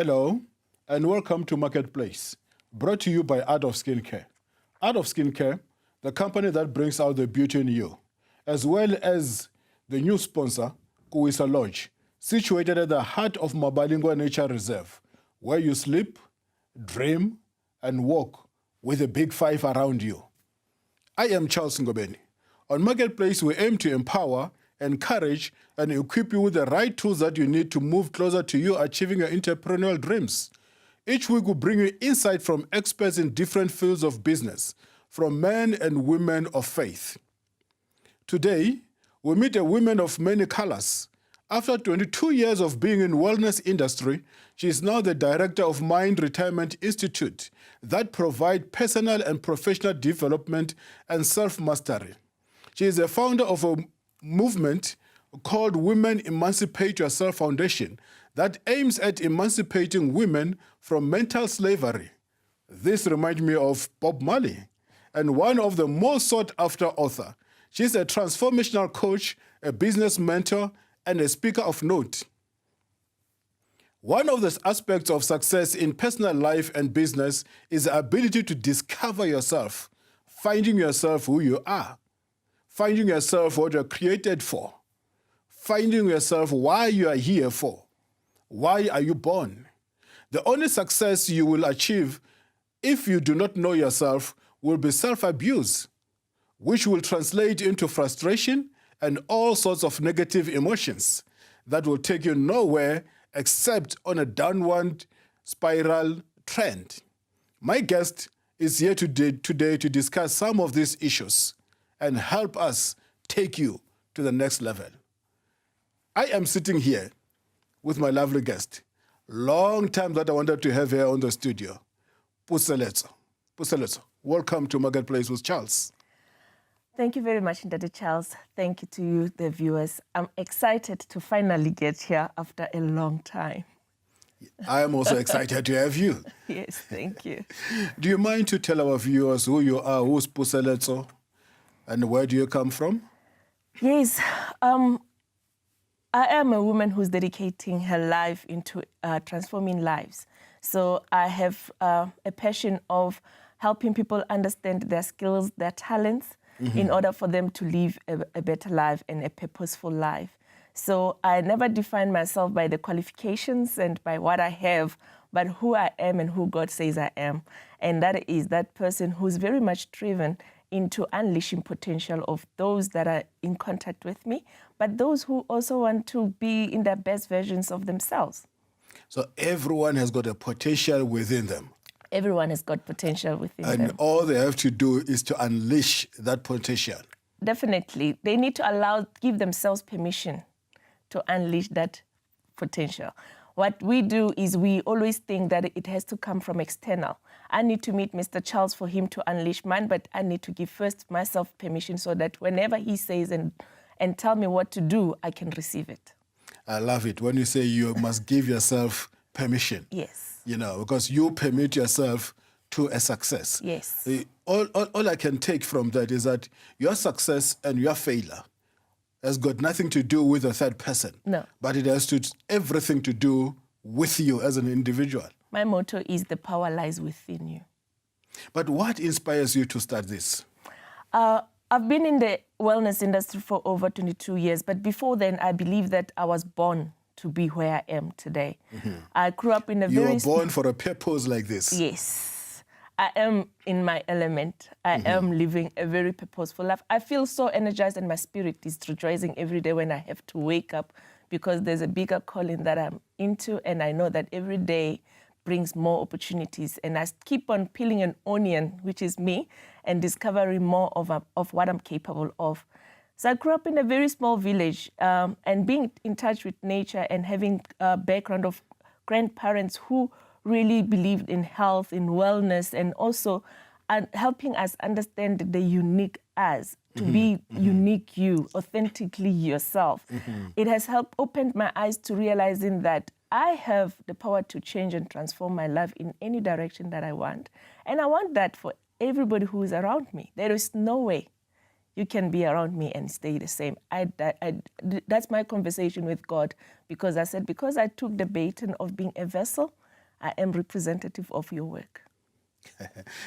Hello, and welcome to Marketplace, brought to you by Art of Skincare. Art of Skincare, the company that brings out the beauty in you, as well as the new sponsor, Kuisa Lodge, situated at the heart of Mabalingwa Nature Reserve, where you sleep, dream, and walk with a big five around you. I am Charles Ngobeni. On Marketplace, we aim to empower, encourage, and equip you with the right tools that you need to move closer to you achieving your entrepreneurial dreams. Each week, we bring you insight from experts in different fields of business, from men and women of faith. Today, we meet a woman of many colors. After 22 years of being in wellness industry, she is now the director of Mind Retirement Institute that provide personal and professional development and self-mastery. She is a founder of a movement called Women Emancipate Yourself Foundation that aims at emancipating women from mental slavery. This reminds me of Bob Marley and one of the most sought-after author. She's a transformational coach, a business mentor, and a speaker of note. One of the aspects of success in personal life and business is the ability to discover yourself, finding yourself who you are, finding yourself what you're created for, finding yourself why you are here for, why are you born. The only success you will achieve if you do not know yourself will be self-abuse, which will translate into frustration and all sorts of negative emotions that will take you nowhere except on a downward spiral trend. My guest is here today to discuss some of these issues and help us take you to the next level. I am sitting here with my lovely guest. Long time that I wanted to have her on the studio, Puseletso. Puseletso, welcome to Marketplace with Charles. Thank you very much, Dr. Charles. Thank you to you, the viewers. I'm excited to finally get here after a long time. I am also excited to have you. Yes, thank you. Do you mind to tell our viewers who you are, who's Puseletso, and where do you come from? Yes, I am a woman who's dedicating her life into transforming lives. So I have a passion of helping people understand their skills, their talents, in order for them to live a better life and a purposeful life. So I never define myself by the qualifications and by what I have, but who I am and who God says I am. And that is that person who's very much driven into unleashing potential of those that are in contact with me, but those who also want to be in their best versions of themselves. So everyone has got a potential within them. Everyone has got potential within them. And all they have to do is to unleash that potential. Definitely. They need to give themselves permission to unleash that potential. What we do is we always think that it has to come from external. I need to meet Mr. Charles for him to unleash mine, but I need to give first myself permission so that whenever he says and tell me what to do, I can receive it. I love it when you say you must give yourself permission. Yes. You know, because you permit yourself to a success. Yes. All I can take from that is that your success and your failure has got nothing to do with a third person. No. But it has everything to do with you as an individual. My motto is the power lies within you. But what inspires you to start this? I've been in the wellness industry for over 22 years, but before then, I believe that I was born to be where I am today. I grew up in a You were born for a purpose like this. Yes. I am in my element. I am living a very purposeful life. I feel so energized and my spirit is rejoicing every day when I have to wake up because there's a bigger calling that I'm into and I know that every day brings more opportunities and I keep on peeling an onion, which is me, and discovering more of what I'm capable of. So I grew up in a very small village and being in touch with nature and having a background of grandparents who really believed in health, in wellness, and also helping us understand the unique us, to be unique you, authentically yourself. It has helped open my eyes to realizing that I have the power to change and transform my life in any direction that I want. And I want that for everybody who is around me. There is no way you can be around me and stay the same. That's my conversation with God, because I said, because I took the baton of being a vessel, I am representative of your work.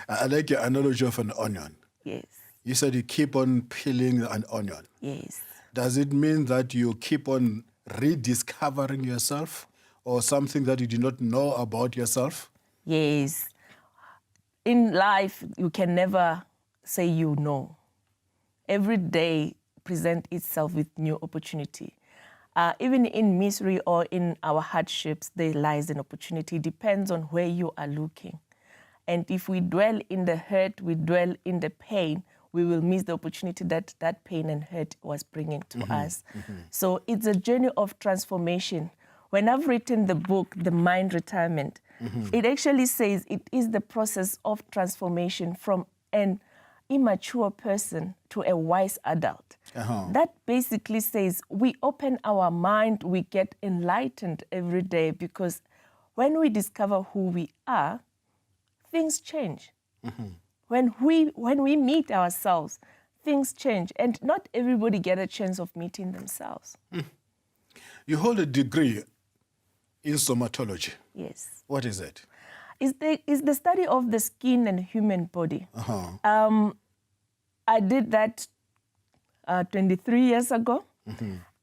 I like your analogy of an onion. Yes. You said you keep on peeling an onion. Yes. Does it mean that you keep on rediscovering yourself or something that you did not know about yourself? Yes. In life, you can never say you know. Every day presents itself with new opportunity. Even in misery or in our hardships, there lies an opportunity. It depends on where you are looking. And if we dwell in the hurt, we dwell in the pain, we will miss the opportunity that that pain and hurt was bringing to us. So it's a journey of transformation. When I've written the book, The Mind Retirement, it actually says it is the process of transformation from an immature person to a wise adult. That basically says we open our mind, we get enlightened every day, because when we discover who we are, things change. When we meet ourselves, things change. And not everybody get a chance of meeting themselves. You hold a degree in somatology. Yes. What is it? It's the study of the skin and human body. I did that 23 years ago.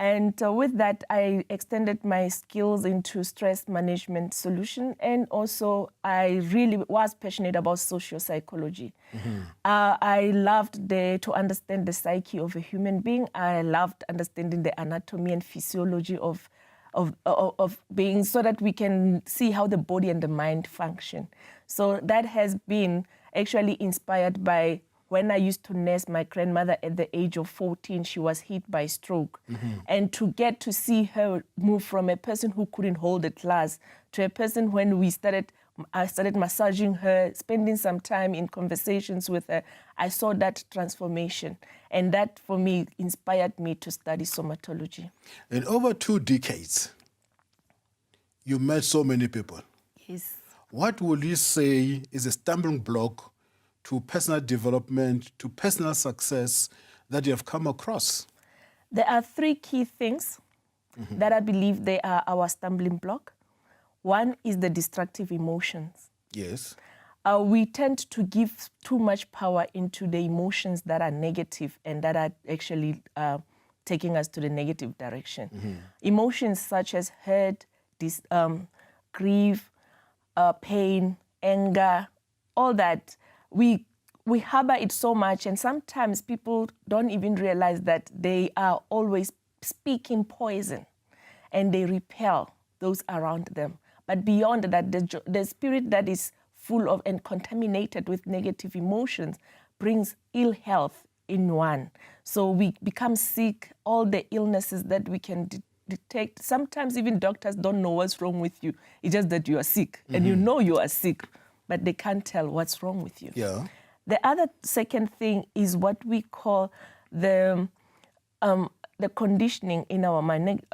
And with that, I extended my skills into stress management solution. And also, I really was passionate about social psychology. I loved to understand the psyche of a human being. I loved understanding the anatomy and physiology of beings, so that we can see how the body and the mind function. So that has been actually inspired by when I used to nurse my grandmother at the age of 14. She was hit by stroke. And to get to see her move from a person who couldn't hold a glass to a person when I started massaging her, spending some time in conversations with her, I saw that transformation. And that, for me, inspired me to study somatology. In over 2 decades, you met so many people. Yes. What would you say is a stumbling block to personal development, to personal success that you have come across? There are 3 key things that I believe they are our stumbling block. One is the destructive emotions. Yes. We tend to give too much power into the emotions that are negative and that are actually taking us to the negative direction. Emotions such as hurt, grief, pain, anger, all that, we harbor it so much, and sometimes people don't even realize that they are always speaking poison and they repel those around them. But beyond that, the spirit that is full of and contaminated with negative emotions brings ill health in one. So we become sick, all the illnesses that we can detect. Sometimes even doctors don't know what's wrong with you. It's just that you are sick, and you know you are sick, but they can't tell what's wrong with you. Yeah. The other second thing is what we call the conditioning in our mind,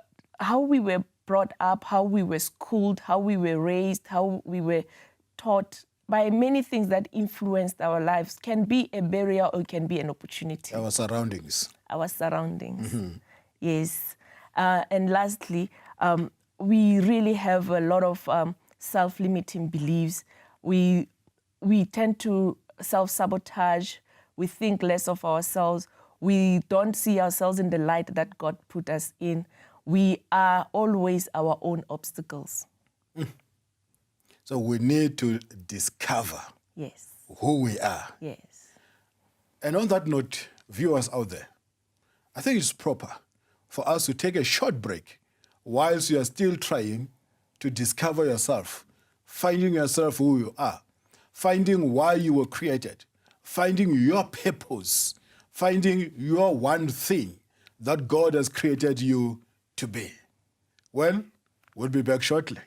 how we were brought up, how we were schooled, how we were raised, how we were taught by many things that influenced our lives. Can be a barrier or can be an opportunity. Our surroundings. Our surroundings, yes. And lastly, we really have a lot of self-limiting beliefs. We tend to self-sabotage. We think less of ourselves. We don't see ourselves in the light that God put us in. We are always our own obstacles. So we need to discover who we are. Yes. And on that note, viewers out there, I think it's proper for us to take a short break whilst you are still trying to discover yourself, finding yourself who you are, finding why you were created, finding your purpose, finding your one thing that God has created you to be. Well, we'll be back shortly.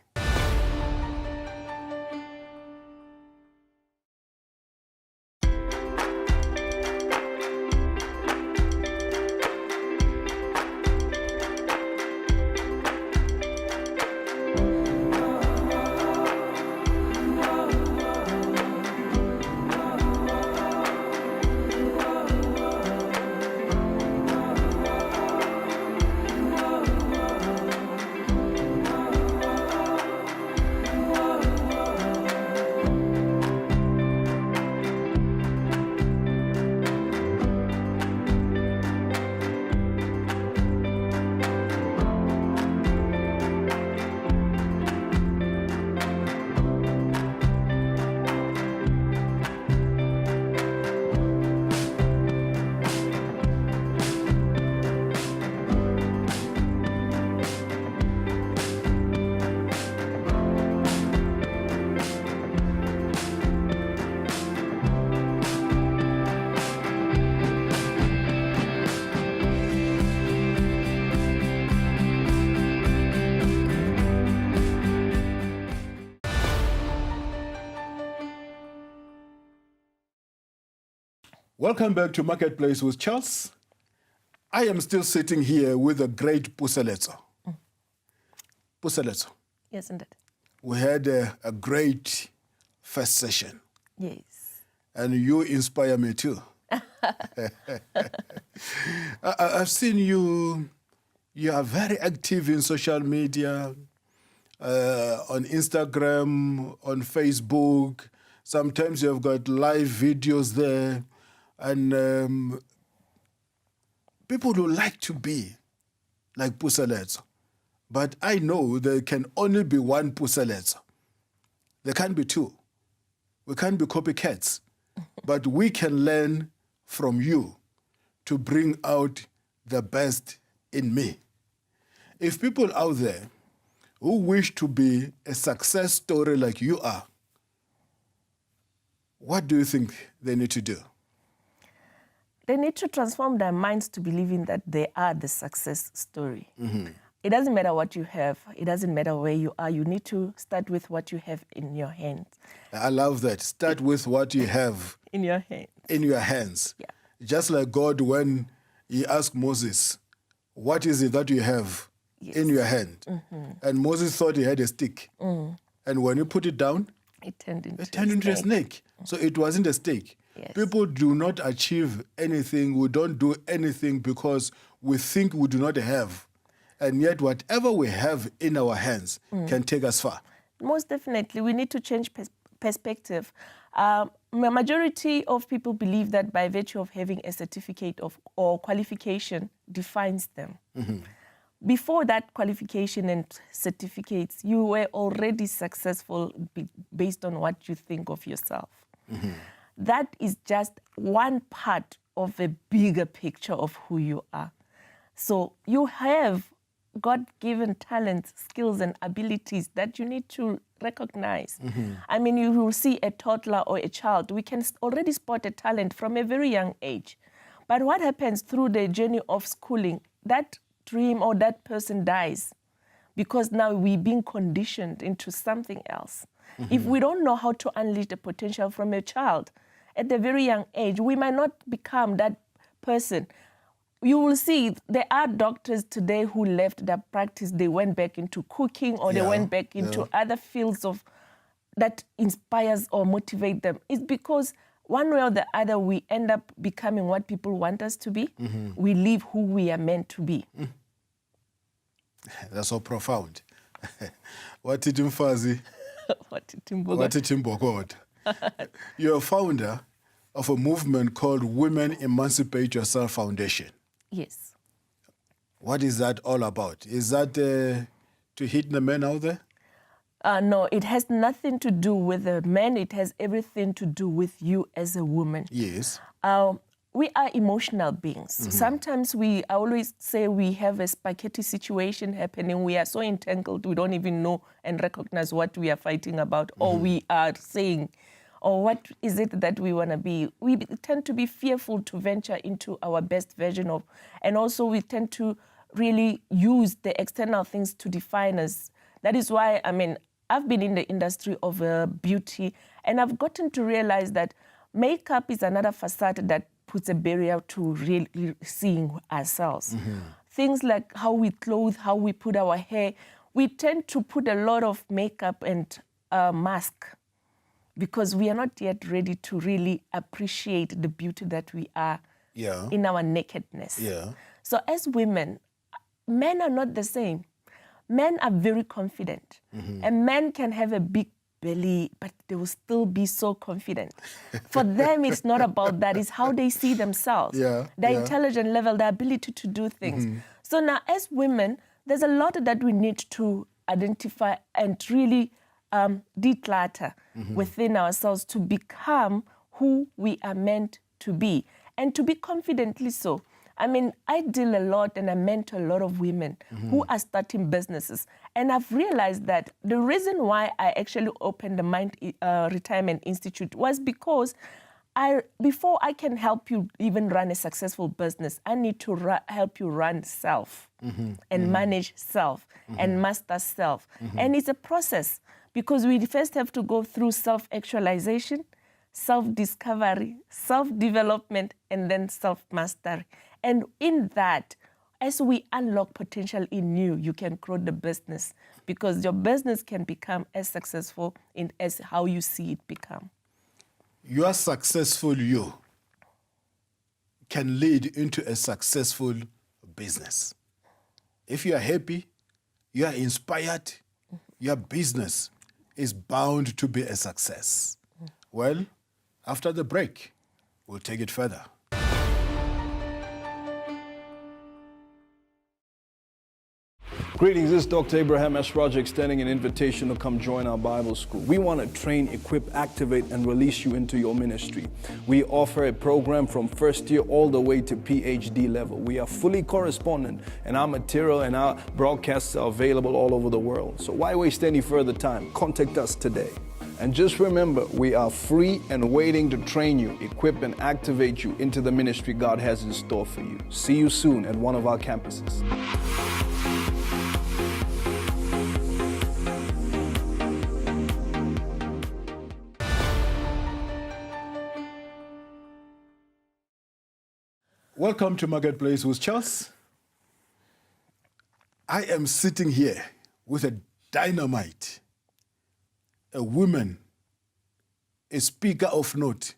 Welcome back to Marketplace with Charles. I am still sitting here with the great Puseletso. Puseletso. Yes, indeed. We had a great first session. Yes. And you inspire me too. I've seen you are very active in social media, on Instagram, on Facebook. Sometimes you've got live videos there. And people would like to be like Puseletso. But I know there can only be one Puseletso. There can't be two. We can't be copycats. But we can learn from you to bring out the best in me. If people out there who wish to be a success story like you are, what do you think they need to do? They need to transform their minds to believing that they are the success story. Mm-hmm. It doesn't matter what you have. It doesn't matter where you are. You need to start with what you have in your hands. I love that. Start with what you have. In your hands. In your hands. Yeah. Just like God when he asked Moses, what is it that you have in your hand? Mm-hmm. And Moses thought he had a stick. Mm. And when you put it down, it turned into a snake. So it wasn't a stick. Yes. People do not achieve anything. We don't do anything because we think we do not have. And yet whatever we have in our hands can take us far. Most definitely. We need to change perspective. The majority of people believe that by virtue of having a certificate or qualification defines them. Mm-hmm. Before that qualification and certificates, you were already successful based on what you think of yourself. Mm-hmm. That is just one part of a bigger picture of who you are. So you have God-given talents, skills, and abilities that you need to recognize. Mm-hmm. I mean, you will see a toddler or a child. We can already spot a talent from a very young age. But what happens through the journey of schooling, that dream or that person dies because now we're being conditioned into something else. Mm-hmm. If we don't know how to unleash the potential from a child at a very young age, we might not become that person. You will see there are doctors today who left their practice. They went back into cooking or they went back into other fields of that inspires or motivate them. It's because one way or the other, we end up becoming what people want us to be. Mm-hmm. We live who we are meant to be. Mm. That's so profound. What did Mfazi? What did Timbokot? You're a founder of a movement called Women Emancipate Yourself Foundation. Yes. What is that all about? Is that to hit the men out there? No, it has nothing to do with the men. It has everything to do with you as a woman. Yes. We are emotional beings. Mm-hmm. Sometimes I always say we have a spaghetti situation happening. We are so entangled, we don't even know and recognize what we are fighting about or we are saying. Or what is it that we want to be? We tend to be fearful to venture into our best version of, and also we tend to really use the external things to define us. That is why, I mean, I've been in the industry of beauty, and I've gotten to realize that makeup is another facade that puts a barrier to really seeing ourselves. Mm-hmm. Things like how we clothe, how we put our hair, we tend to put a lot of makeup and mask, because we are not yet ready to really appreciate the beauty that we are in our nakedness. Yeah. So as women, men are not the same. Men are very confident. Mm-hmm. A man can have a big belly, but they will still be so confident. For them, it's not about that. It's how they see themselves, their intelligence level, their ability to do things. Mm-hmm. So now as women, there's a lot that we need to identify and really declutter within ourselves to become who we are meant to be, and to be confidently so. I mean, I deal a lot and I mentor a lot of women who are starting businesses. And I've realized that the reason why I actually opened the Mind Retirement Institute was because before I can help you even run a successful business, I need to help you run self and manage self and master self. And it's a process, because we first have to go through self-actualization, self-discovery, self-development, and then self-mastery. And in that, as we unlock potential in you, you can grow the business, because your business can become as successful as how you see it become. Your successful you can lead into a successful business. If you are happy, you are inspired, your business is bound to be a success. Well, after the break, we'll take it further. Greetings, this is Dr. Abraham S. Roger extending an invitation to come join our Bible school. We want to train, equip, activate, and release you into your ministry. We offer a program from first year all the way to PhD level. We are fully correspondent, and our material and our broadcasts are available all over the world. So why waste any further time? Contact us today. And just remember, we are free and waiting to train you, equip, and activate you into the ministry God has in store for you. See you soon at one of our campuses. Welcome to Marketplace with Charles. I am sitting here with a dynamite, a woman, a speaker of note,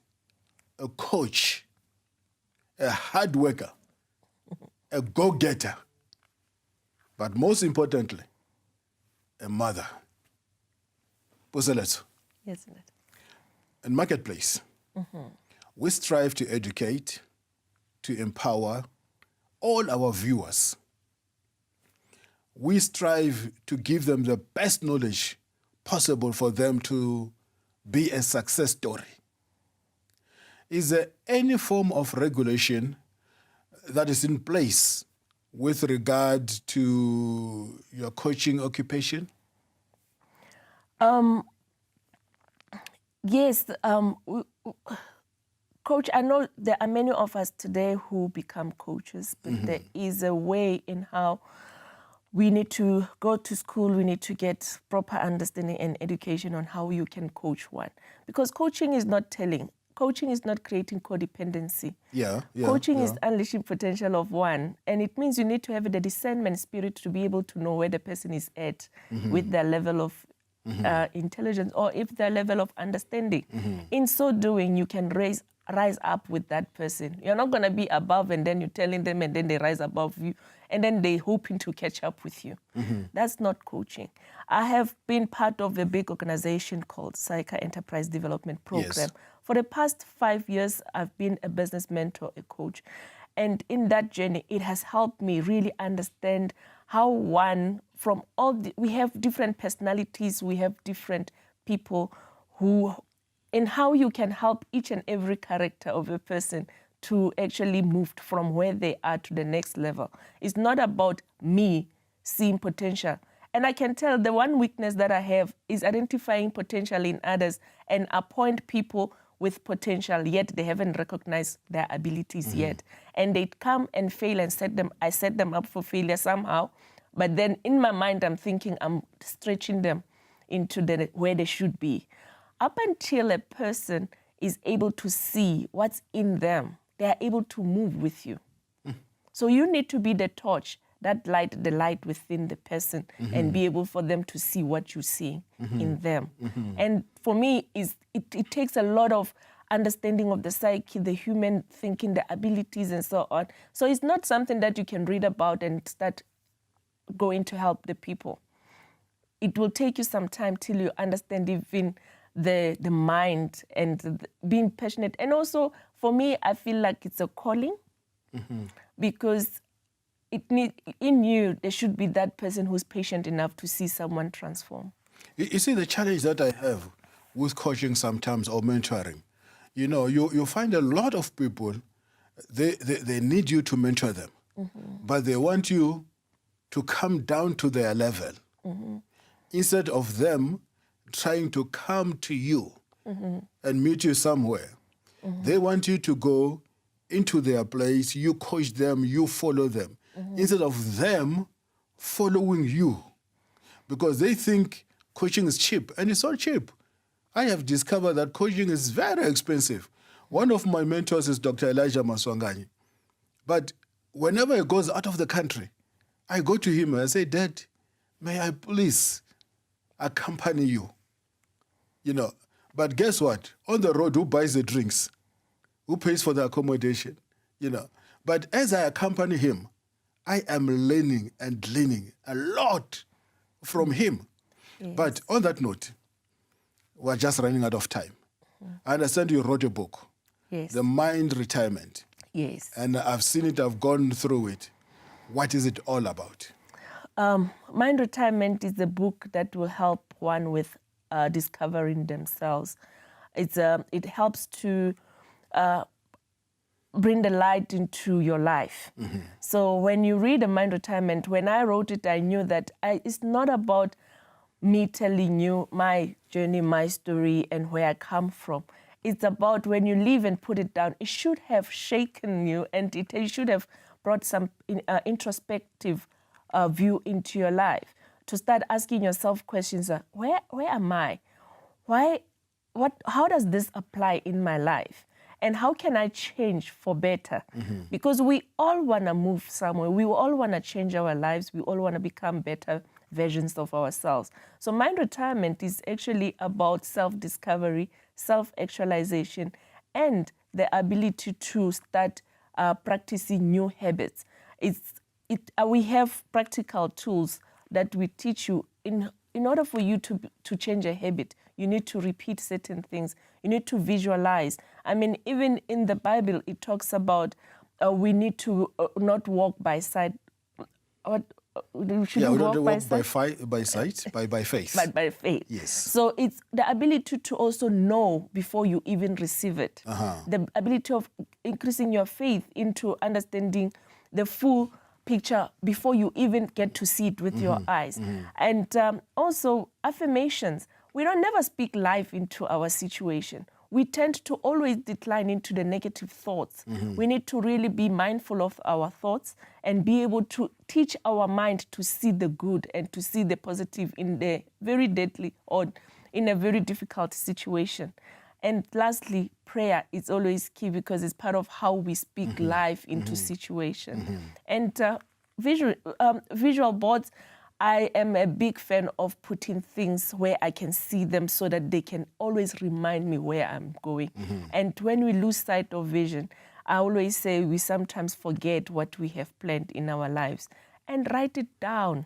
a coach, a hard worker, a go-getter, but most importantly, a mother. Puseletso. Yes, Lord. In Marketplace, we strive to educate, to empower all our viewers. We strive to give them the best knowledge possible for them to be a success story. Is there any form of regulation that is in place with regard to your coaching occupation? Yes, Coach, I know there are many of us today who become coaches, but there is a way in how we need to go to school, we need to get proper understanding and education on how you can coach one. Because coaching is not telling. Coaching is not creating codependency. Coaching is unleashing potential of one. And it means you need to have the discernment spirit to be able to know where the person is at with their level of intelligence or if their level of understanding. In so doing, you can rise up with that person. You're not going to be above and then you're telling them and then they rise above you and then they're hoping to catch up with you. That's not coaching. I have been part of a big organization called Psycha Enterprise Development Program. Yes. For the past 5 years, I've been a business mentor, a coach. And in that journey, it has helped me really understand how one from we have different personalities, we have different people and how you can help each and every character of a person to actually move from where they are to the next level. It's not about me seeing potential. And I can tell the one weakness that I have is identifying potential in others and appoint people with potential, yet they haven't recognized their abilities yet. And they come and fail and I set them up for failure somehow. But then in my mind, I'm thinking I'm stretching them into where they should be. Up until a person is able to see what's in them, they are able to move with you. So you need to be the torch, that light, the light within the person, and be able for them to see what you see in them. And for me, it takes a lot of understanding of the psyche, the human thinking, the abilities, and so on. So it's not something that you can read about and start going to help the people. It will take you some time till you understand even the mind and being passionate. And also, for me, I feel like it's a calling because in you, there should be that person who's patient enough to see someone transform. You see, the challenge that I have with coaching sometimes or mentoring, you find a lot of people, they need you to mentor them, but they want you to come down to their level instead of them trying to come to you and meet you somewhere. They want you to go into their place, you coach them, you follow them, instead of them following you. Because they think coaching is cheap, and it's not cheap. I have discovered that coaching is very expensive. One of my mentors is Dr. Elijah Maswanganyi. But whenever he goes out of the country, I go to him and I say, Dad, may I please accompany you? You know, but guess what? On the road, who buys the drinks? Who pays for the accommodation? You know, but as I accompany him, I am learning and gleaning a lot from him. Yes. But on that note, we're just running out of time. I understand you wrote a book, Yes. The Mind Retirement. Yes. And I've seen it, I've gone through it. What is it all about? Mind Retirement is a book that will help one with discovering themselves. It helps to bring the light into your life. Mm-hmm. So when you read a Mind Retirement, when I wrote it, I knew that it's not about me telling you my journey, my story, and where I come from. It's about when you leave and put it down, it should have shaken you, and it should have brought some introspective view into your life. To start asking yourself questions, where am I? How does this apply in my life? And how can I change for better? Mm-hmm. Because we all want to move somewhere. We all want to change our lives. We all want to become better versions of ourselves. So Mind Retirement is actually about self-discovery, self-actualization, and the ability to start practicing new habits. We have practical tools that we teach you. In order for you to change a habit, you need to repeat certain things. You need to visualize. I mean, even in the Bible, it talks about we need to not walk by sight. We shouldn't walk by sight, by faith. But by faith. Yes. So it's the ability to also know before you even receive it. Uh-huh. The ability of increasing your faith into understanding the full picture before you even get to see it with mm-hmm. your eyes. Mm-hmm. And also affirmations. We don't never speak life into our situation. We tend to always decline into the negative thoughts. Mm-hmm. We need to really be mindful of our thoughts and be able to teach our mind to see the good and to see the positive in the very deadly or in a very difficult situation. And lastly, prayer is always key because it's part of how we speak mm-hmm. life into mm-hmm. situation. Mm-hmm. And visual boards, I am a big fan of putting things where I can see them so that they can always remind me where I'm going. Mm-hmm. And when we lose sight of vision, I always say we sometimes forget what we have planned in our lives. And write it down.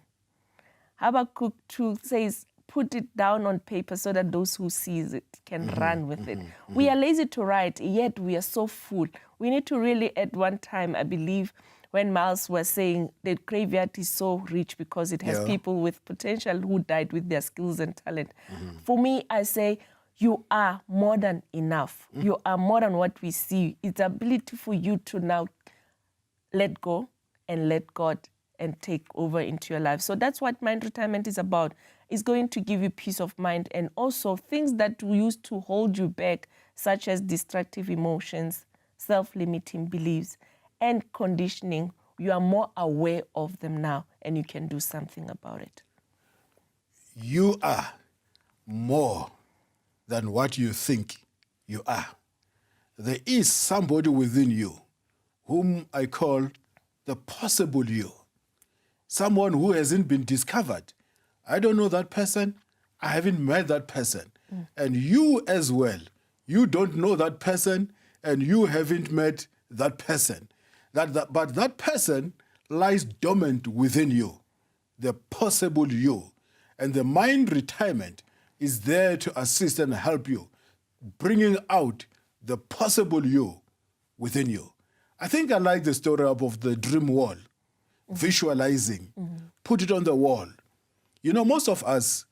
Habakkuk 2 says, put it down on paper so that those who sees it can mm-hmm. run with it. Mm-hmm. We are lazy to write, yet we are so full. We need to really, at one time, I believe, when Miles was saying the graveyard is so rich because it has people with potential who died with their skills and talent. Mm-hmm. For me, I say, you are more than enough. Mm-hmm. You are more than what we see. It's the ability for you to now let go and let God and take over into your life. So that's what Mind Retirement is about. It's going to give you peace of mind and also things that used to hold you back, such as destructive emotions, self-limiting beliefs, and conditioning. You are more aware of them now and you can do something about it. You are more than what you think you are. There is somebody within you whom I call the possible you. Someone who hasn't been discovered. I don't know that person. I haven't met that person. Mm. And you as well, you don't know that person and you haven't met that person. But that person lies dormant within you, the possible you. And the Mind Retirement is there to assist and help you, bringing out the possible you within you. I think I like the story of the dream wall, mm-hmm. visualizing, mm-hmm. put it on the wall. You know, most of us,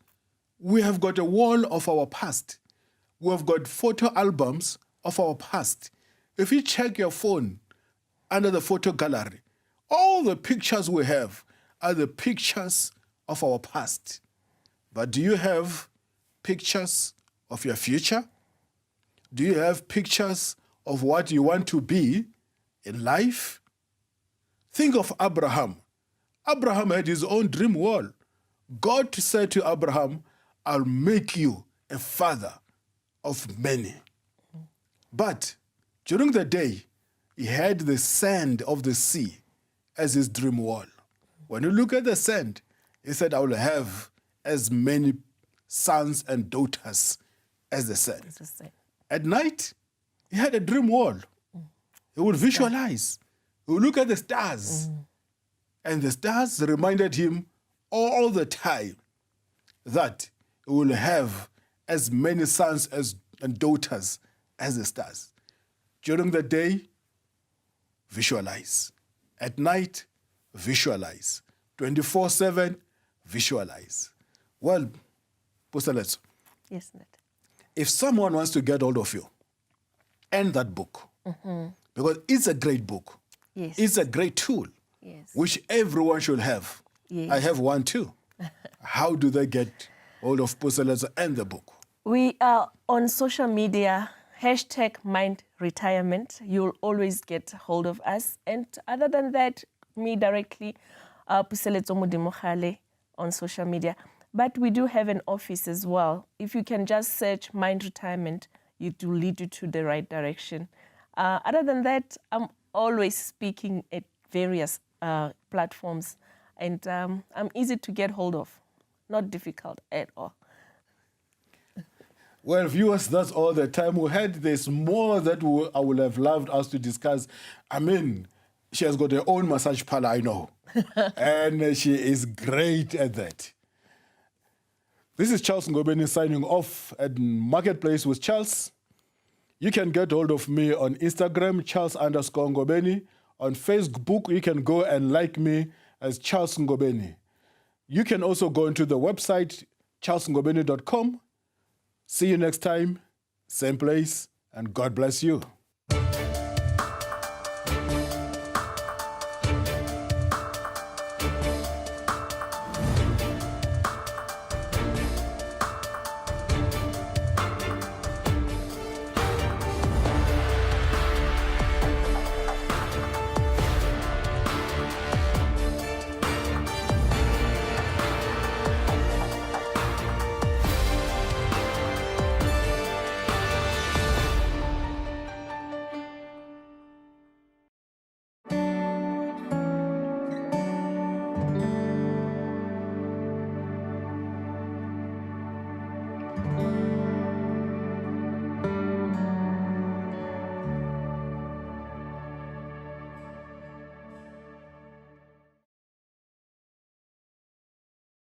we have got a wall of our past. We have got photo albums of our past. If you check your phone, under the photo gallery, all the pictures we have are the pictures of our past. But do you have pictures of your future? Do you have pictures of what you want to be in life? Think of Abraham. Abraham had his own dream wall. God said to Abraham, I'll make you a father of many. But during the day, he had the sand of the sea as his dream wall. When you look at the sand, he said, I will have as many sons and daughters as the sand. At night, he had a dream wall. He would visualize. He would look at the stars. And the stars reminded him all the time that he will have as many sons and daughters as the stars. During the day, visualize. At night, visualize. 24/7, visualize. Well, Puseletso, Yes, Nat. if someone wants to get hold of you and that book, because it's a great book, Yes. it's a great tool, Yes. which everyone should have. Yes. I have one too. How do they get hold of Puseletso and the book? We are on social media, #MindRetirement. You'll always get hold of us. And other than that, me directly, Puseletso Modimogale on social media. But we do have an office as well. If you can just search Mind Retirement, it will lead you to the right direction. Other than that, I'm always speaking at various platforms. And I'm easy to get hold of. Not difficult at all. Well, viewers, that's all the time we had. There's more that I would have loved us to discuss. I mean, she has got her own massage parlor, I know. And she is great at that. This is Charles Ngobeni signing off at Marketplace with Charles. You can get hold of me on Instagram, Charles_Ngobeni. On Facebook, you can go and like me as Charles Ngobeni. You can also go into the website, charlesngobeni.com. See you next time, same place, and God bless you.